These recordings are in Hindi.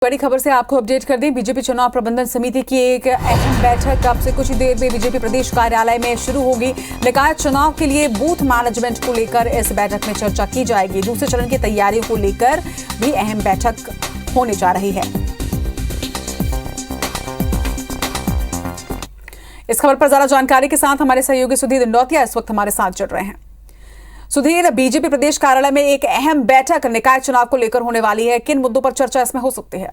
बड़ी खबर से आपको अपडेट कर दें। बीजेपी चुनाव प्रबंधन समिति की एक अहम बैठक अब से कुछ ही देर में बीजेपी प्रदेश कार्यालय में शुरू होगी। निकाय चुनाव के लिए बूथ मैनेजमेंट को लेकर इस बैठक में चर्चा की जाएगी। दूसरे चरण की तैयारियों को लेकर भी अहम बैठक होने जा रही है। इस खबर पर ज्यादा जानकारी के साथ हमारे सहयोगी सुधीर दंडौतिया इस वक्त हमारे साथ जुड़ रहे हैं। सुधीर, बीजेपी प्रदेश कार्यालय में एक अहम बैठक निकाय चुनाव को लेकर होने वाली है। किन मुद्दों पर चर्चा इसमें हो सकती है?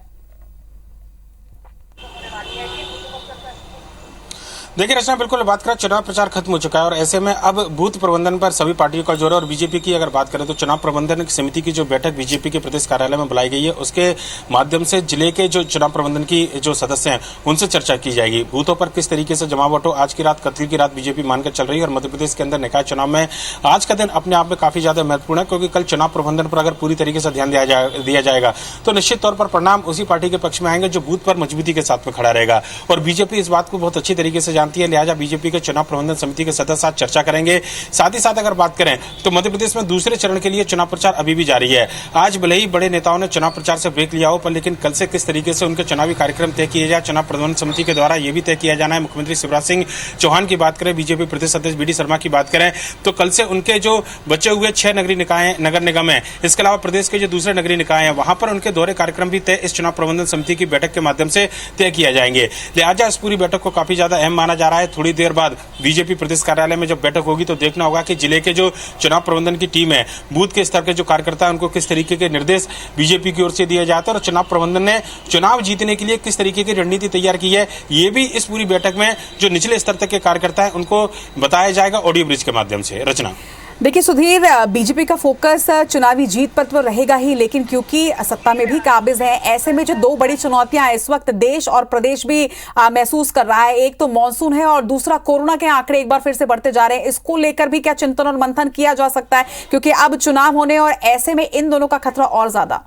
देखिए रचना, बिल्कुल बात करें, चुनाव प्रचार खत्म हो चुका है और ऐसे में अब बूथ प्रबंधन पर सभी पार्टियों का जोर है। और बीजेपी की अगर बात करें तो चुनाव प्रबंधन समिति की जो बैठक बीजेपी के प्रदेश कार्यालय में बुलाई गई है, उसके माध्यम से जिले के जो चुनाव प्रबंधन की जो सदस्य हैं उनसे चर्चा की जाएगी। बूथों पर किस तरीके से जमावट हो, आज की रात कल की रात बीजेपी मानकर चल रही है। और मध्य प्रदेश के अंदर निकाय चुनाव में आज का दिन अपने आप में काफी ज्यादा महत्वपूर्ण है, क्योंकि कल चुनाव प्रबंधन पर अगर पूरी तरीके से ध्यान दिया जाएगा तो निश्चित तौर पर परिणाम उसी पार्टी के पक्ष में आएंगे जो बूथ पर मजबूती के साथ में खड़ा रहेगा। और बीजेपी इस बात को बहुत अच्छी तरीके से जानती है, लिहाजा बीजेपी के चुनाव प्रबंधन समिति के सदस्य साथ चर्चा करेंगे। साथ ही साथ अगर बात करें तो मध्य प्रदेश में दूसरे चरण के लिए चुनाव प्रचार अभी भी जारी है। आज भले ही बड़े नेताओं ने चुनाव प्रचार से ब्रेक लिया हो, पर लेकिन कल से किस तरीके से उनके चुनावी कार्यक्रम तय किए जाए, चुनाव प्रबंधन समिति के द्वारा यह भी तय किया जाना है। मुख्यमंत्री शिवराज सिंह चौहान की बात करें, बीजेपी प्रदेश अध्यक्ष बीडी शर्मा की बात करें तो कल से उनके जो बचे हुए 6 नगरीय निकाय नगर निगम है, इसके अलावा प्रदेश के जो दूसरे नगरीय निकाय हैं, वहां पर उनके दौरे कार्यक्रम भी तय इस चुनाव प्रबंधन समिति की बैठक के माध्यम से तय किया जाएंगे। लिहाजा इस पूरी बैठक को काफी ज्यादा अहम माना जा रहा है। थोड़ी देर बाद बीजेपी प्रदेश कार्यालय में जब बैठक होगी तो देखना होगा कि जिले के जो चुनाव प्रबंधन की टीम है, बूथ के स्तर के जो कार्यकर्ता है, उनको किस तरीके के निर्देश बीजेपी की ओर से दिए जाते हैं और चुनाव प्रबंधन ने चुनाव जीतने के लिए किस तरीके की रणनीति तैयार की है, ये भी इस पूरी बैठक में जो निचले स्तर तक के कार्यकर्ता है उनको बताया जाएगा ऑडियो ब्रिज के माध्यम से। रचना, देखिए सुधीर, बीजेपी का फोकस चुनावी जीत पर तो रहेगा ही, लेकिन क्योंकि सत्ता में भी काबिज है, ऐसे में जो दो बड़ी चुनौतियां इस वक्त देश और प्रदेश भी महसूस कर रहा है, एक तो मानसून है और दूसरा कोरोना के आंकड़े एक बार फिर से बढ़ते जा रहे हैं। इसको लेकर भी क्या चिंतन और मंथन किया जा सकता है, क्योंकि अब चुनाव होने और ऐसे में इन दोनों का खतरा और ज्यादा?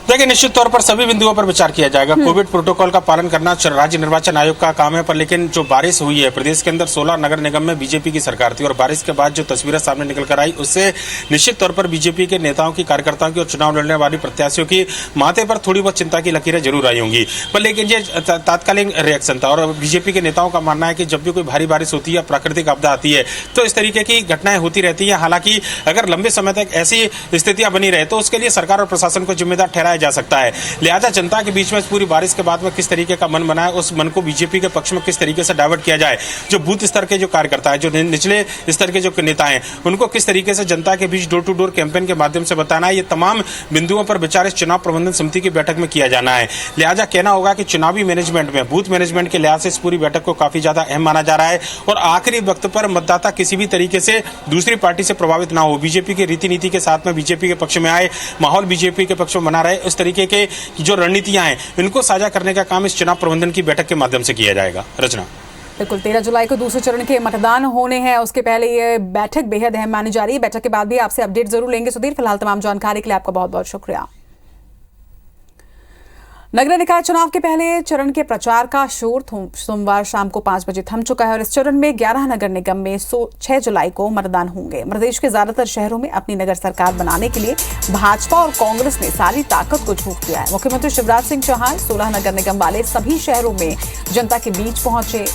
देखिए, निश्चित तौर पर सभी बिंदुओं पर विचार किया जाएगा। कोविड प्रोटोकॉल का पालन करना राज्य निर्वाचन आयोग का काम है, पर लेकिन जो बारिश हुई है प्रदेश के अंदर 16 नगर निगम में बीजेपी की सरकार थी और बारिश के बाद जो तस्वीरें सामने निकल कर आई, उससे निश्चित तौर पर बीजेपी के नेताओं की, कार्यकर्ताओं की और चुनाव लड़ने वाली प्रत्याशियों की माथे पर थोड़ी बहुत चिंता की लकीरें जरूर आई होंगी। पर लेकिन ये तात्कालिक रिएक्शन था और बीजेपी के नेताओं का मानना है कि जब भी कोई भारी बारिश होती है, प्राकृतिक आपदा आती है, तो इस तरीके की घटनाएं होती रहती है। हालांकि अगर लंबे समय तक ऐसी स्थितियां बनी रहे तो उसके लिए सरकार और प्रशासन को जिम्मेदार ठहराया जा सकता है। लिहाजा जनता के बीच में पूरी बारिश के बाद में किस तरीके का मन बनाए, उस मन को बीजेपी के पक्ष में किस तरीके से डाइवर्ट किया जाए, जो बूथ स्तर के जो कार्यकर्ता है, जो निचले स्तर के जो नेता हैं, उनको किस तरीके से जनता के बीच डोर टू डोर कैंपेन के माध्यम से बताना है, ये तमाम बिंदुओं पर विचार इस चुनाव प्रबंधन समिति की बैठक में किया जाना है। लिहाजा कहना होगा कि चुनावी मैनेजमेंट में, बूथ मैनेजमेंट के लिहाज से इस पूरी बैठक को काफी ज्यादा अहम माना जा रहा है और आखिरी वक्त पर मतदाता किसी भी तरीके से दूसरी पार्टी से प्रभावित ना हो, बीजेपी की रीति नीति के साथ में बीजेपी के पक्ष में आए, माहौल बीजेपी के पक्ष में बना रहे, इस तरीके के जो रणनीतियां हैं इनको साझा करने का काम इस चुनाव प्रबंधन की बैठक के माध्यम से किया जाएगा। रचना, बिल्कुल 13 जुलाई को दूसरे चरण के मतदान होने हैं, उसके पहले ये बैठक बेहद अहम मानी जा रही है। बैठक के बाद भी आपसे अपडेट जरूर लेंगे। सुधीर, फिलहाल तमाम जानकारी के लिए आपका बहुत बहुत शुक्रिया। नगर निकाय चुनाव के पहले चरण के प्रचार का शोर सोमवार शाम को 5 बजे थम चुका है और इस चरण में 11 नगर निगम में 6 जुलाई को मतदान होंगे। प्रदेश के ज्यादातर शहरों में अपनी नगर सरकार बनाने के लिए भाजपा और कांग्रेस ने सारी ताकत को झोंक दिया है। मुख्यमंत्री शिवराज सिंह चौहान 16 नगर निगम वाले सभी शहरों में जनता के बीच पहुंचे।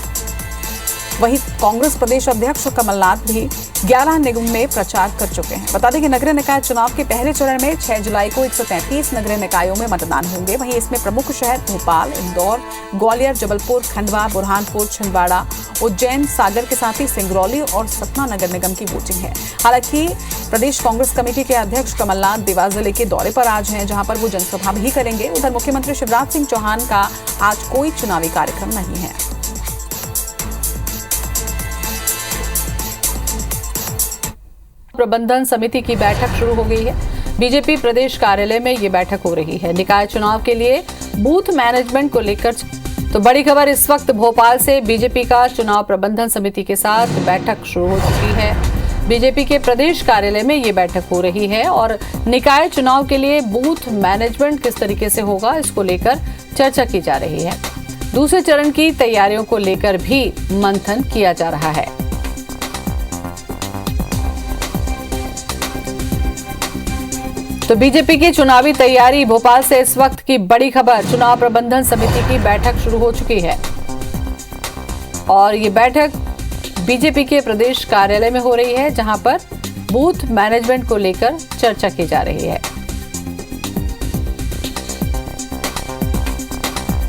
वहीं कांग्रेस प्रदेश अध्यक्ष कमलनाथ भी 11 निगम में प्रचार कर चुके हैं। बता दें कि नगरीय निकाय चुनाव के पहले चरण में 6 जुलाई को 133 नगरीय निकायों में मतदान होंगे। वहीं इसमें प्रमुख शहर भोपाल, इंदौर, ग्वालियर, जबलपुर, खंडवा, बुरहानपुर, छिंदवाड़ा, उज्जैन, सागर के साथ ही सिंगरौली और सतना नगर निगम की वोटिंग है। हालांकि प्रदेश कांग्रेस कमेटी के अध्यक्ष कमलनाथ देवास जिले के दौरे पर आज हैं, जहां पर वो जनसभा भी करेंगे। उधर मुख्यमंत्री शिवराज सिंह चौहान का आज कोई चुनावी कार्यक्रम नहीं है। प्रबंधन समिति की बैठक शुरू हो गई है। बीजेपी प्रदेश कार्यालय में ये बैठक हो रही है। निकाय चुनाव के लिए बूथ मैनेजमेंट को लेकर तो बड़ी खबर इस वक्त भोपाल से, बीजेपी का चुनाव प्रबंधन समिति के साथ बैठक शुरू हो चुकी है। बीजेपी के प्रदेश कार्यालय में ये बैठक हो रही है और निकाय चुनाव के लिए बूथ मैनेजमेंट किस तरीके से होगा, इसको लेकर चर्चा की जा रही है। दूसरे चरण की तैयारियों को लेकर भी मंथन किया जा रहा है। तो बीजेपी की चुनावी तैयारी, भोपाल से इस वक्त की बड़ी खबर। चुनाव प्रबंधन समिति की बैठक शुरू हो चुकी है और ये बैठक बीजेपी के प्रदेश कार्यालय में हो रही है, जहां पर बूथ मैनेजमेंट को लेकर चर्चा की जा रही है।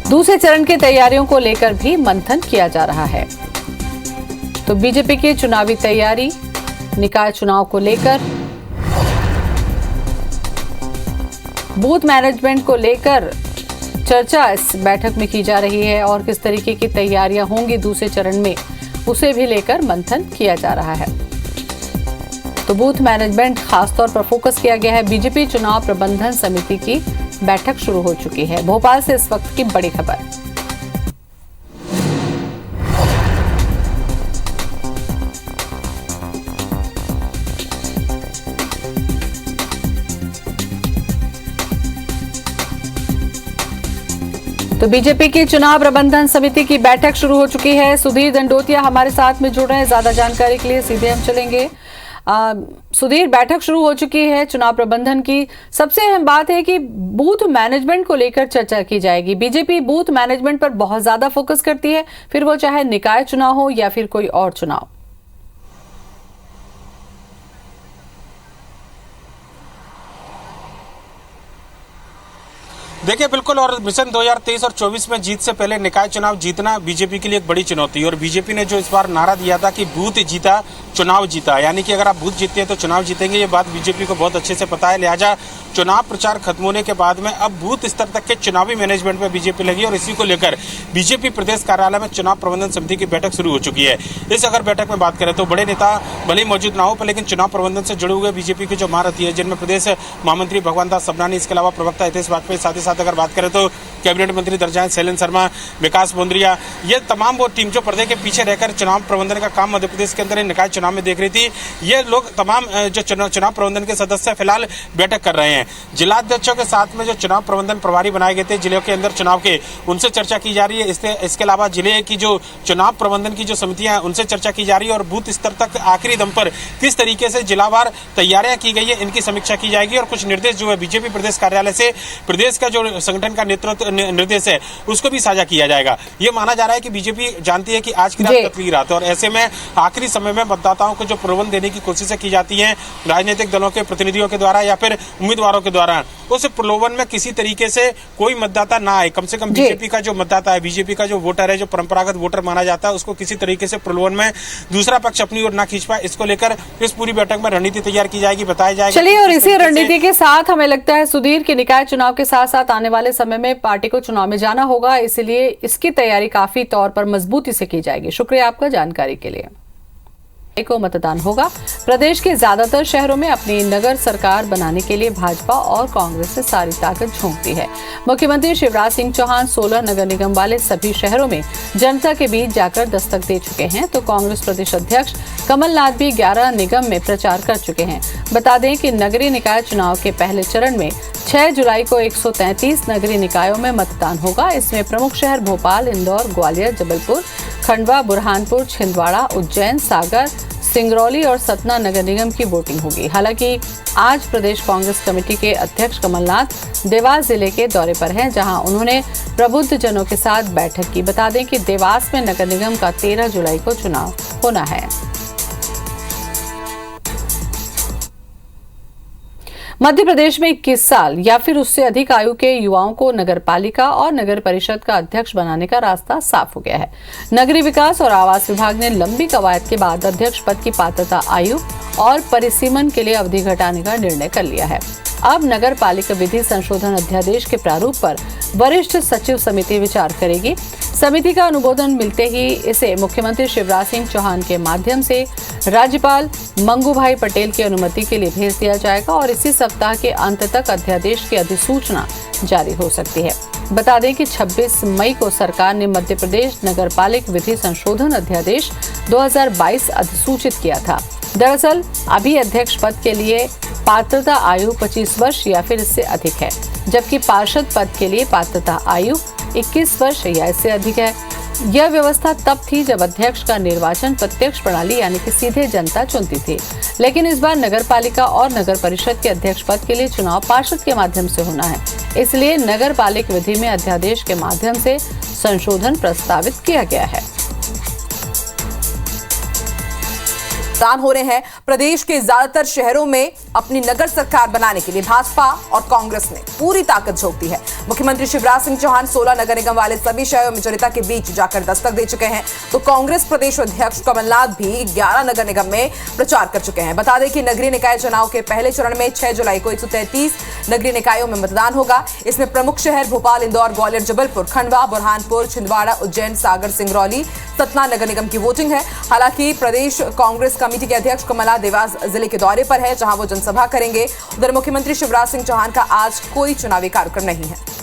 दूसरे चरण की तैयारियों को लेकर भी मंथन किया जा रहा है। तो बीजेपी की चुनावी तैयारी, निकाय चुनाव को लेकर, बूथ मैनेजमेंट को लेकर चर्चा इस बैठक में की जा रही है और किस तरीके की तैयारियां होंगी दूसरे चरण में, उसे भी लेकर मंथन किया जा रहा है। तो बूथ मैनेजमेंट खासतौर पर फोकस किया गया है। बीजेपी चुनाव प्रबंधन समिति की बैठक शुरू हो चुकी है। भोपाल से इस वक्त की बड़ी खबर। तो बीजेपी की चुनाव प्रबंधन समिति की बैठक शुरू हो चुकी है। सुधीर दंडोतिया हमारे साथ में जुड़ रहे हैं। ज्यादा जानकारी के लिए सीधे हम चलेंगे। सुधीर, बैठक शुरू हो चुकी है चुनाव प्रबंधन की। सबसे अहम बात है कि बूथ मैनेजमेंट को लेकर चर्चा की जाएगी। बीजेपी बूथ मैनेजमेंट पर बहुत ज्यादा फोकस करती है, फिर वो चाहे निकाय चुनाव हो या फिर कोई और चुनाव। देखिए बिल्कुल, और मिशन 2023 और 24 में जीत से पहले निकाय चुनाव जीतना बीजेपी के लिए एक बड़ी चुनौती है। और बीजेपी ने जो इस बार नारा दिया था कि बूथ जीता चुनाव जीता, यानी कि अगर आप बूथ जीतते हैं तो चुनाव जीतेंगे, ये बात बीजेपी को बहुत अच्छे से पता है। लिहाजा चुनाव प्रचार खत्म होने के बाद में अब बूथ स्तर तक के चुनावी मैनेजमेंट में बीजेपी लगी और इसी को लेकर बीजेपी प्रदेश कार्यालय में चुनाव प्रबंधन समिति की बैठक शुरू हो चुकी है। इस अगर बैठक में बात करें तो बड़े नेता भले ही मौजूद ना हो पर लेकिन चुनाव प्रबंधन से जुड़े हुए बीजेपी के जो महारथी है, जिनमें प्रदेश महामंत्री भगवान दास सबनानी, इसके अलावा प्रवक्ता हितेश वाजपेयी, साथ ही साथ अगर बात करें तो कैबिनेट मंत्री दर्जाएं शैलेंद्र शर्मा, विकास बोंद्रिया, ये तमाम वो टीम जो पर्दे के पीछे रहकर चुनाव प्रबंधन का काम मध्य प्रदेश के अंदर निकाय चुनाव में देख रही थी, ये लोग तमाम जो चुनाव प्रबंधन के सदस्य फिलहाल बैठक कर रहे हैं। जिलाध्यक्षों के साथ में जो चुनाव प्रबंधन प्रभारी बनाए गए थे जिले के अंदर चुनाव के, उनसे चर्चा की जा रही है। इसके अलावा जिले की जो चुनाव प्रबंधन की जो समितियां हैं उनसे चर्चा की जा रही है और बूथ स्तर तक आखिरी दम पर किस तरीके से जिलावार तैयारियां की गई है इनकी समीक्षा की जाएगी। और कुछ निर्देश जो है बीजेपी प्रदेश कार्यालय से प्रदेश का जो संगठन का नेतृत्व निर्देश है उसको भी साझा किया जाएगा। ये माना जा रहा है कि बीजेपी जानती है कि आज की रात कल की रात है और ऐसे में आखिरी समय में मतदाताओं को जो प्रलोभन देने की कोशिशें की जाती हैं राजनीतिक दलों के प्रतिनिधियों के द्वारा या फिर उम्मीदवारों के द्वारा, उस प्रलोभन में किसी तरीके से कोई मतदाता ना आए। कम से कम बीजेपी का जो मतदाता है, बीजेपी का जो वोटर है, जो परंपरागत वोटर माना जाता है, उसको किसी तरीके से प्रलोभन में दूसरा पक्ष अपनी ओर ना खींच पाए, इसको लेकर इस पूरी बैठक में रणनीति तैयार की जाएगी, बताया जाएगा। चलिए, और इसी रणनीति के साथ हमें लगता है सुधीर के निकाय चुनाव के साथ साथ आने वाले समय में पार्टी को चुनाव में जाना होगा, इसलिए इसकी तैयारी काफी तौर पर मजबूती से की जाएगी। शुक्रिया आपका जानकारी के लिए। को मतदान होगा। प्रदेश के ज्यादातर शहरों में अपनी नगर सरकार बनाने के लिए भाजपा और कांग्रेस से सारी ताकत झोंकती है। मुख्यमंत्री शिवराज सिंह चौहान 16 नगर निगम वाले सभी शहरों में जनता के बीच जाकर दस्तक दे चुके हैं, तो कांग्रेस प्रदेश अध्यक्ष कमलनाथ भी 11 निगम में प्रचार कर चुके हैं। बता दें कि नगरीय निकाय चुनाव के पहले चरण में 6 जुलाई को 133 नगरीय निकायों में मतदान होगा। इसमें प्रमुख शहर भोपाल, इंदौर, ग्वालियर, जबलपुर, खंडवा, बुरहानपुर, छिंदवाड़ा, उज्जैन, सागर, सिंगरौली और सतना नगर निगम की वोटिंग होगी। हालांकि आज प्रदेश कांग्रेस कमेटी के अध्यक्ष कमलनाथ देवास जिले के दौरे पर हैं, जहां उन्होंने प्रबुद्ध जनों के साथ बैठक की। बता दें कि देवास में नगर निगम का 13 जुलाई को चुनाव होना है। मध्य प्रदेश में 21 साल या फिर उससे अधिक आयु के युवाओं को नगर पालिका और नगर परिषद का अध्यक्ष बनाने का रास्ता साफ हो गया है। नगरीय विकास और आवास विभाग ने लंबी कवायद के बाद अध्यक्ष पद की पात्रता आयु और परिसीमन के लिए अवधि घटाने का निर्णय कर लिया है। अब नगर पालिका विधि संशोधन अध्यादेश के प्रारूप पर वरिष्ठ सचिव समिति विचार करेगी। समिति का अनुमोदन मिलते ही इसे मुख्यमंत्री शिवराज सिंह चौहान के माध्यम से राज्यपाल मंगूभाई पटेल की अनुमति के लिए भेज दिया जाएगा और इसी सप्ताह के अंत तक अध्यादेश की अधिसूचना जारी हो सकती है। बता दें कि 26 मई को सरकार ने मध्य प्रदेश नगरपालिक विधि संशोधन अध्यादेश 2022 अधिसूचित किया था। दरअसल अभी अध्यक्ष पद के लिए पात्रता आयु 25 वर्ष या फिर इससे अधिक है, जबकि पार्षद पद के लिए पात्रता आयु 21 वर्ष या इससे अधिक है। यह व्यवस्था तब थी जब अध्यक्ष का निर्वाचन प्रत्यक्ष प्रणाली यानी कि सीधे जनता चुनती थी, लेकिन इस बार नगर पालिका और नगर परिषद के अध्यक्ष पद के लिए चुनाव पार्षद के माध्यम से होना है। इसलिए नगर पालिक विधि में अध्यादेश के माध्यम से संशोधन प्रस्तावित किया गया है। मतदान हो रहे हैं। प्रदेश के ज्यादातर शहरों में अपनी नगर सरकार बनाने के लिए भाजपा और कांग्रेस ने पूरी ताकत झोंक दी है। मुख्यमंत्री शिवराज सिंह चौहान 16 नगर निगम वाले सभी शहरों में जनता के बीच जाकर दस्तक दे चुके हैं, तो कांग्रेस प्रदेश अध्यक्ष कमलनाथ भी 11 नगर निगम में प्रचार कर चुके हैं। बता दें कि नगरीय निकाय चुनाव के पहले चरण में 6 जुलाई को 133 नगरीय निकायों में मतदान होगा। इसमें प्रमुख शहर भोपाल, इंदौर, ग्वालियर, जबलपुर, खंडवा, बुरहानपुर, छिंदवाड़ा, उज्जैन, सागर, सिंगरौली, सतना नगर निगम की वोटिंग है। हालांकि प्रदेश कांग्रेस कमेटी के अध्यक्ष कमलनाथ देवास जिले के दौरे पर है, जहां वो जनसभा करेंगे। उधर मुख्यमंत्री शिवराज सिंह चौहान का आज कोई चुनावी कार्यक्रम नहीं है।